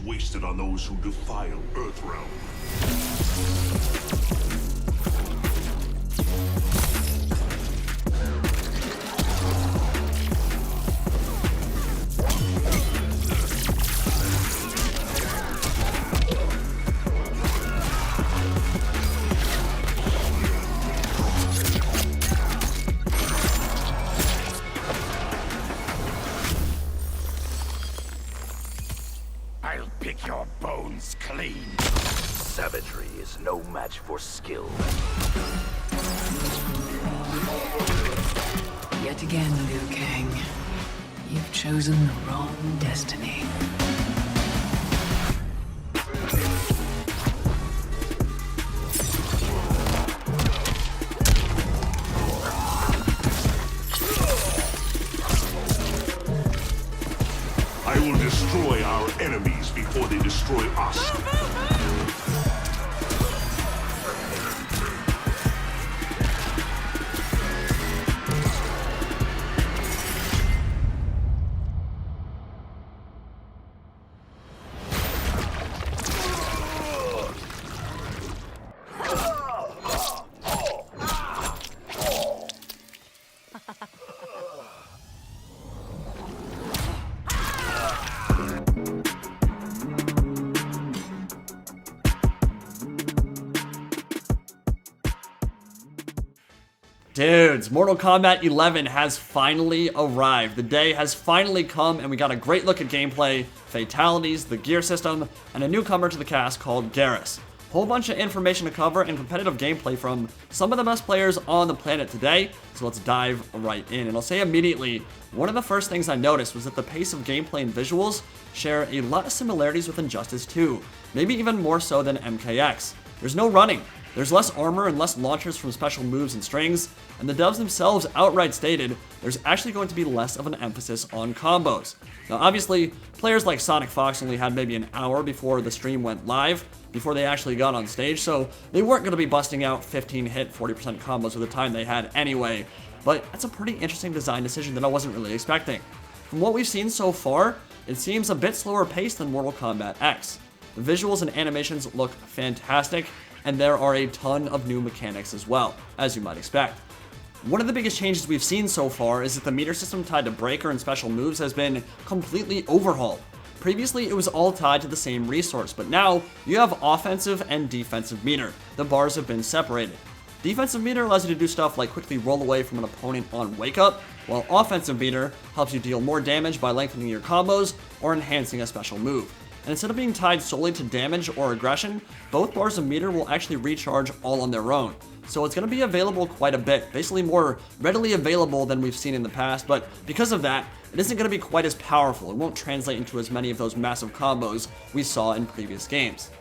wasted on those who defile Earthrealm. I'll pick your bones clean. Savagery is no match for skill. Yet again, Liu Kang, you've chosen the wrong destiny. I will destroy our enemies before they destroy us. Dudes, Mortal Kombat 11 has finally arrived. The day has finally come, and we got a great look at gameplay, fatalities, the gear system, and a newcomer to the cast called Geras. Whole bunch of information to cover and competitive gameplay from some of the best players on the planet today, so let's dive right in. And I'll say immediately, one of the first things I noticed was that the pace of gameplay and visuals share a lot of similarities with Injustice 2, maybe even more so than MKX. There's no running. There's less armor and less launchers from special moves and strings, and the devs themselves outright stated there's actually going to be less of an emphasis on combos. Now obviously, players like Sonic Fox only had maybe an hour before the stream went live, before they actually got on stage, so they weren't going to be busting out 15 hit 40% combos with the time they had anyway, but that's a pretty interesting design decision that I wasn't really expecting. From what we've seen so far, it seems a bit slower paced than Mortal Kombat X. The visuals and animations look fantastic, and there are a ton of new mechanics as well, as you might expect. One of the biggest changes we've seen so far is that the meter system tied to breaker and special moves has been completely overhauled. Previously, it was all tied to the same resource, but now you have offensive and defensive meter. The bars have been separated. Defensive meter allows you to do stuff like quickly roll away from an opponent on wake up, while offensive meter helps you deal more damage by lengthening your combos or enhancing a special move. And instead of being tied solely to damage or aggression, both bars of meter will actually recharge all on their own. So it's going to be available quite a bit, basically more readily available than we've seen in the past, but because of that, it isn't going to be quite as powerful. It won't translate into as many of those massive combos we saw in previous games.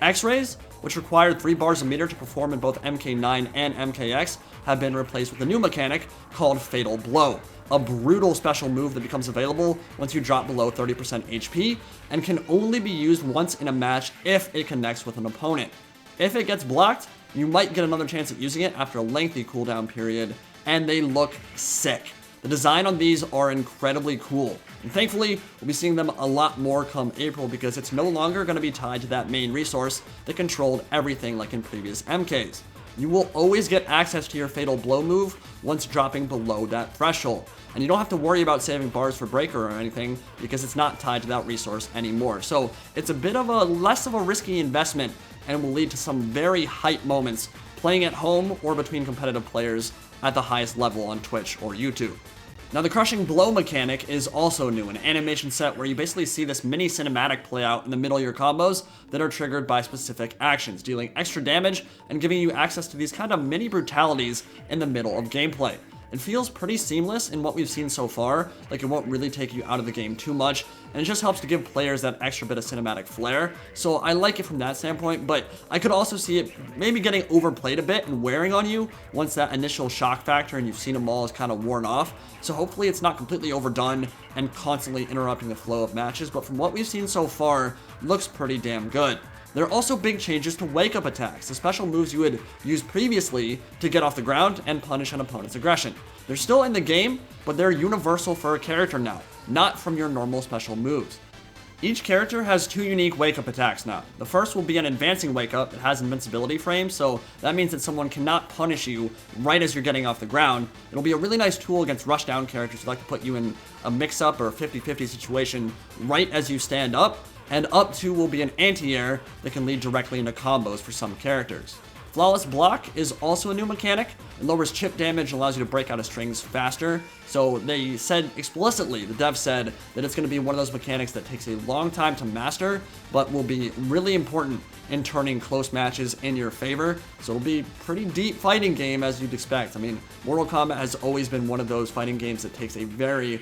X-rays, which required 3 bars of meter to perform in both MK9 and MKX, have been replaced with a new mechanic called Fatal Blow, a brutal special move that becomes available once you drop below 30% HP and can only be used once in a match if it connects with an opponent. If it gets blocked, you might get another chance at using it after a lengthy cooldown period, and they look sick. The design on these are incredibly cool, and thankfully, we'll be seeing them a lot more come April because it's no longer going to be tied to that main resource that controlled everything like in previous MKs. You will always get access to your Fatal Blow move once dropping below that threshold, and you don't have to worry about saving bars for breaker or anything because it's not tied to that resource anymore. So it's a bit of a less of a risky investment and will lead to some very hype moments playing at home or between competitive players at the highest level on Twitch or YouTube. Now the Crushing Blow mechanic is also new, an animation set where you basically see this mini cinematic play out in the middle of your combos that are triggered by specific actions, dealing extra damage and giving you access to these kind of mini brutalities in the middle of gameplay. It feels pretty seamless in what we've seen so far, like it won't really take you out of the game too much, and it just helps to give players that extra bit of cinematic flair, so I like it from that standpoint, but I could also see it maybe getting overplayed a bit and wearing on you once that initial shock factor and you've seen them all is kind of worn off, so hopefully it's not completely overdone and constantly interrupting the flow of matches, but from what we've seen so far, looks pretty damn good. There are also big changes to wake-up attacks, the special moves you had used previously to get off the ground and punish an opponent's aggression. They're still in the game, but they're universal for a character now, not from your normal special moves. Each character has 2 unique wake-up attacks now. The first will be an advancing wake-up. It has invincibility frame, so that means that someone cannot punish you right as you're getting off the ground. It'll be a really nice tool against rushdown characters who like to put you in a mix-up or a 50-50 situation right as you stand up. And up 2 will be an anti-air that can lead directly into combos for some characters. Flawless Block is also a new mechanic. It lowers chip damage and allows you to break out of strings faster. So they said explicitly, the dev said, that it's going to be one of those mechanics that takes a long time to master, but will be really important in turning close matches in your favor. So it'll be a pretty deep fighting game as you'd expect. I mean, Mortal Kombat has always been one of those fighting games that takes a very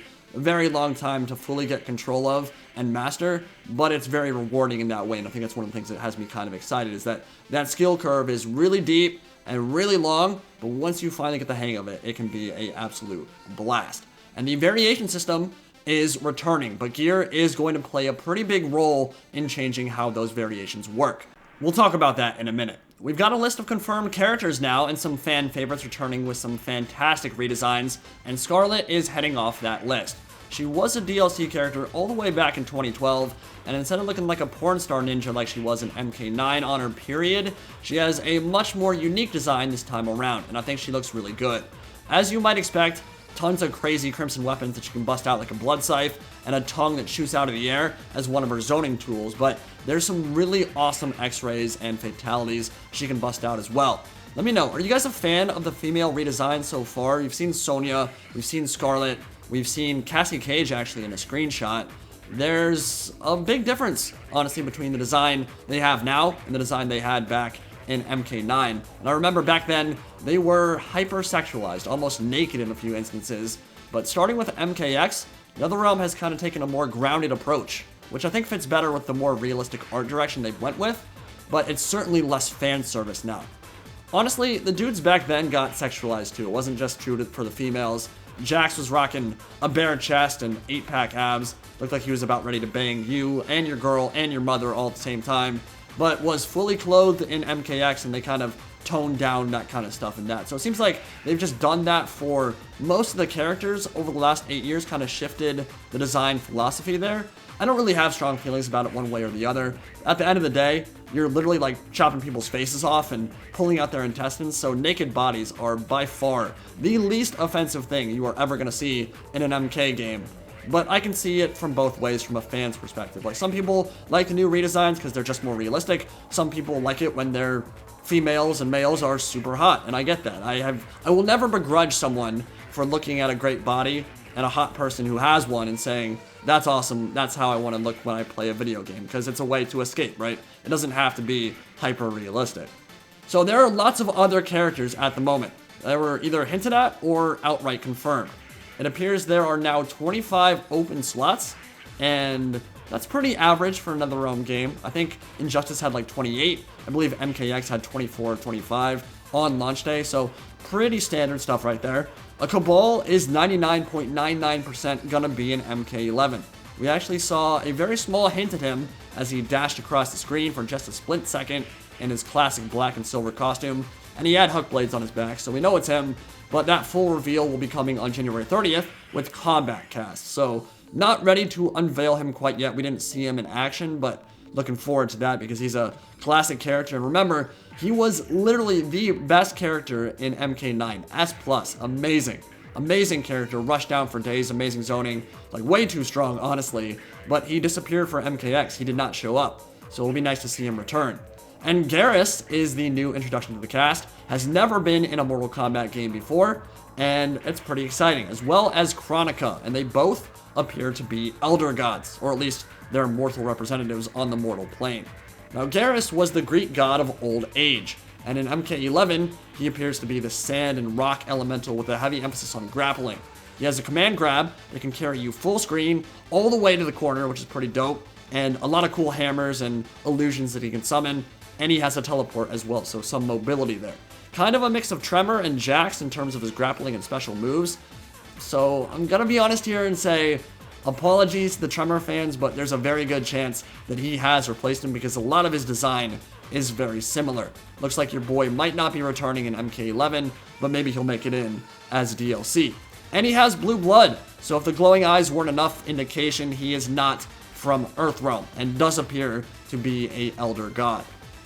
long time to fully get control of and master, but it's very rewarding in that way, and I think that's one of the things that has me kind of excited, is that that skill curve is really deep and really long, but once you finally get the hang of it, it can be an absolute blast. And the variation system is returning, but gear is going to play a pretty big role in changing how those variations work. We'll talk about that in a minute. We've got a list of confirmed characters now and some fan favorites returning with some fantastic redesigns, and Skarlet is heading off that list. She was a DLC character all the way back in 2012, and instead of looking like a porn star ninja like she was in MK9 on her period, she has a much more unique design this time around, and I think she looks really good. As you might expect, tons of crazy crimson weapons that she can bust out like a blood scythe, and a tongue that shoots out of the air as one of her zoning tools, but there's some really awesome x-rays and fatalities she can bust out as well. Let me know, are you guys a fan of the female redesign so far? You've seen Sonya, we've seen Skarlet, we've seen Cassie Cage actually in a screenshot. There's a big difference, honestly, between the design they have now and the design they had back in MK9. And I remember back then, they were hyper-sexualized, almost naked in a few instances. But starting with MKX, NetherRealm has kind of taken a more grounded approach, which I think fits better with the more realistic art direction they went with, but it's certainly less fan service now. Honestly, the dudes back then got sexualized too. It wasn't just true for the females. Jax was rocking a bare chest and 8-pack abs. Looked like he was about ready to bang you and your girl and your mother all at the same time, but was fully clothed in MKX, and they kind of toned down that kind of stuff in that. So it seems like they've just done that for most of the characters over the last 8 years, kind of shifted the design philosophy there. I don't really have strong feelings about it one way or the other. At the end of the day, you're literally like chopping people's faces off and pulling out their intestines, so naked bodies are by far the least offensive thing you are ever going to see in an MK game. But I can see it from both ways from a fan's perspective. Like, some people like the new redesigns because they're just more realistic. Some people like it when their females and males are super hot, and I get that. I will never begrudge someone for looking at a great body and a hot person who has one and saying, that's awesome, that's how I want to look when I play a video game, because it's a way to escape, right? It doesn't have to be hyper-realistic. So there are lots of other characters at the moment that were either hinted at or outright confirmed. It appears there are now 25 open slots, and that's pretty average for another NetherRealm game. I think Injustice had like 28. I believe MKX had 24 or 25 on launch day, so pretty standard stuff right there. A Cabal is 99.99% gonna be an MK11. We actually saw a very small hint at him as he dashed across the screen for just a split second in his classic black and silver costume, and he had hook blades on his back, so we know it's him, but that full reveal will be coming on January 30th with Kombat Cast, so not ready to unveil him quite yet. We didn't see him in action, but looking forward to that because he's a classic character. And remember, he was literally the best character in MK9. S+, amazing character, rushed down for days, amazing zoning, like way too strong, honestly, but he disappeared for MKX. He did not show up, so it'll be nice to see him return. And Geras is the new introduction to the cast, has never been in a Mortal Kombat game before, and it's pretty exciting, as well as Kronika, and they both appear to be elder gods, or at least they're mortal representatives on the mortal plane. Now, Geras was the Greek god of old age, and in MK11, he appears to be the sand and rock elemental with a heavy emphasis on grappling. He has a command grab that can carry you full screen all the way to the corner, which is pretty dope, and a lot of cool hammers and illusions that he can summon, and he has a teleport as well, so some mobility there. Kind of a mix of Tremor and Jax in terms of his grappling and special moves. So I'm gonna be honest here and say, apologies to the Tremor fans, but there's a very good chance that he has replaced him because a lot of his design is very similar. Looks like your boy might not be returning in MK11, but maybe he'll make it in as DLC. And he has blue blood, so if the glowing eyes weren't enough indication he is not from Earthrealm and does appear to be a Elder God.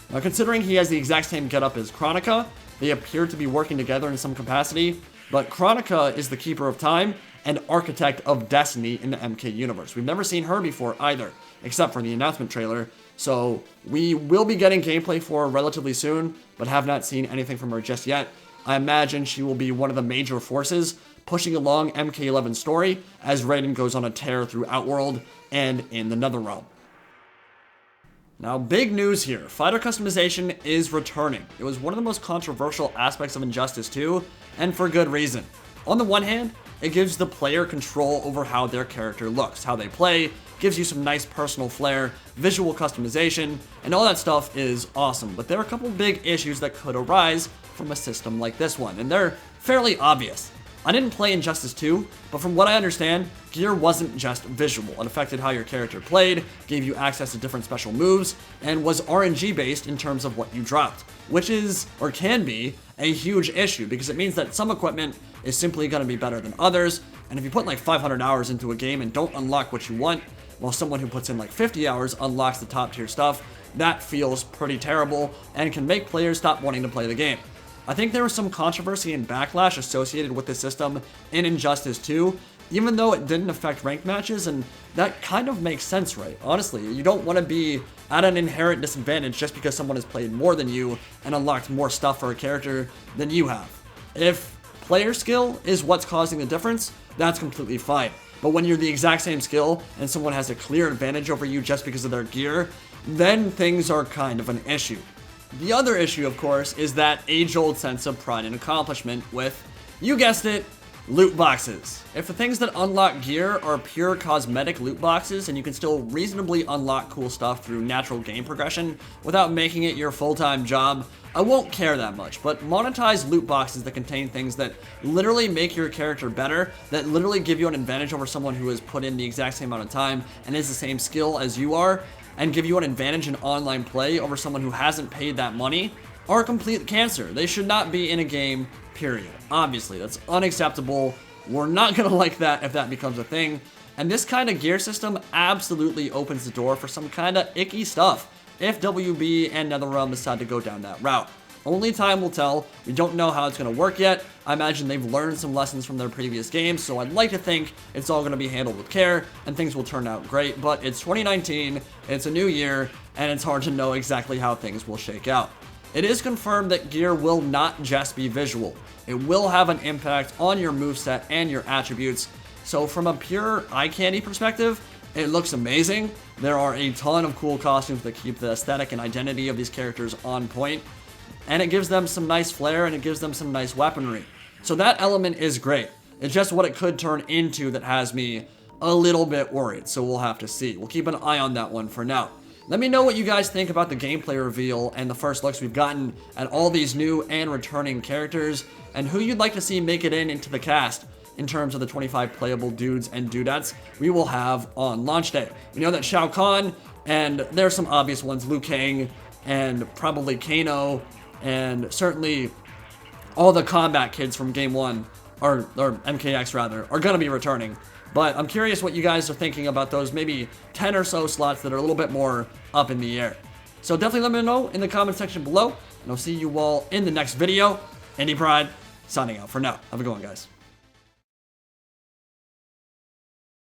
Now, considering he has the exact same getup as Kronika, they appear to be working together in some capacity, but Kronika is the Keeper of Time and Architect of Destiny in the MK universe. We've never seen her before either, except for the announcement trailer, so we will be getting gameplay for her relatively soon, but have not seen anything from her just yet. I imagine she will be one of the major forces pushing along MK11's story as Raiden goes on a tear through Outworld and in the Netherrealm. Now, big news here. Fighter customization is returning. It was one of the most controversial aspects of Injustice 2, and for good reason. On the one hand, it gives the player control over how their character looks, how they play, gives you some nice personal flair, visual customization, and all that stuff is awesome. But there are a couple big issues that could arise from a system like this one, and they're fairly obvious. I didn't play Injustice 2, but from what I understand, gear wasn't just visual. It affected how your character played, gave you access to different special moves, and was RNG based in terms of what you dropped, which is, or can be, a huge issue because it means that some equipment is simply going to be better than others, and if you put like 500 hours into a game and don't unlock what you want, while someone who puts in like 50 hours unlocks the top tier stuff, that feels pretty terrible and can make players stop wanting to play the game. I think there was some controversy and backlash associated with this system in Injustice 2, even though it didn't affect ranked matches, and that kind of makes sense, right? Honestly, you don't want to be at an inherent disadvantage just because someone has played more than you and unlocked more stuff for a character than you have. If player skill is what's causing the difference, that's completely fine. But when you're the exact same skill and someone has a clear advantage over you just because of their gear, then things are kind of an issue. The other issue, of course, is that age-old sense of pride and accomplishment with, you guessed it, loot boxes. If the things that unlock gear are pure cosmetic loot boxes and you can still reasonably unlock cool stuff through natural game progression without making it your full-time job, I won't care that much. But monetize loot boxes that contain things that literally make your character better, that literally give you an advantage over someone who has put in the exact same amount of time and is the same skill as you are, and give you an advantage in online play over someone who hasn't paid that money, are complete cancer. They should not be in a game, period. Obviously, that's unacceptable. We're not gonna like that if that becomes a thing. And this kind of gear system absolutely opens the door for some kind of icky stuff if WB and NetherRealm decide to go down that route. Only time will tell. We don't know how it's going to work yet. I imagine they've learned some lessons from their previous games, so I'd like to think it's all going to be handled with care and things will turn out great. But it's 2019, it's a new year, and it's hard to know exactly how things will shake out. It is confirmed that gear will not just be visual. It will have an impact on your moveset and your attributes. So from a pure eye candy perspective, it looks amazing. There are a ton of cool costumes that keep the aesthetic and identity of these characters on point. And it gives them some nice flair and it gives them some nice weaponry. So that element is great. It's just what it could turn into that has me a little bit worried. So we'll have to see. We'll keep an eye on that one for now. Let me know what you guys think about the gameplay reveal and the first looks we've gotten at all these new and returning characters, and who you'd like to see make it into the cast in terms of the 25 playable dudes and dudettes we will have on launch day. We know that Shao Kahn, and there's some obvious ones, Liu Kang, and probably Kano, and certainly all the Kombat kids from Game 1, or MKX rather, are going to be returning. But I'm curious what you guys are thinking about those maybe 10 or so slots that are a little bit more up in the air. So definitely let me know in the comment section below, and I'll see you all in the next video. Indie Pride, signing out for now. Have a good one, guys.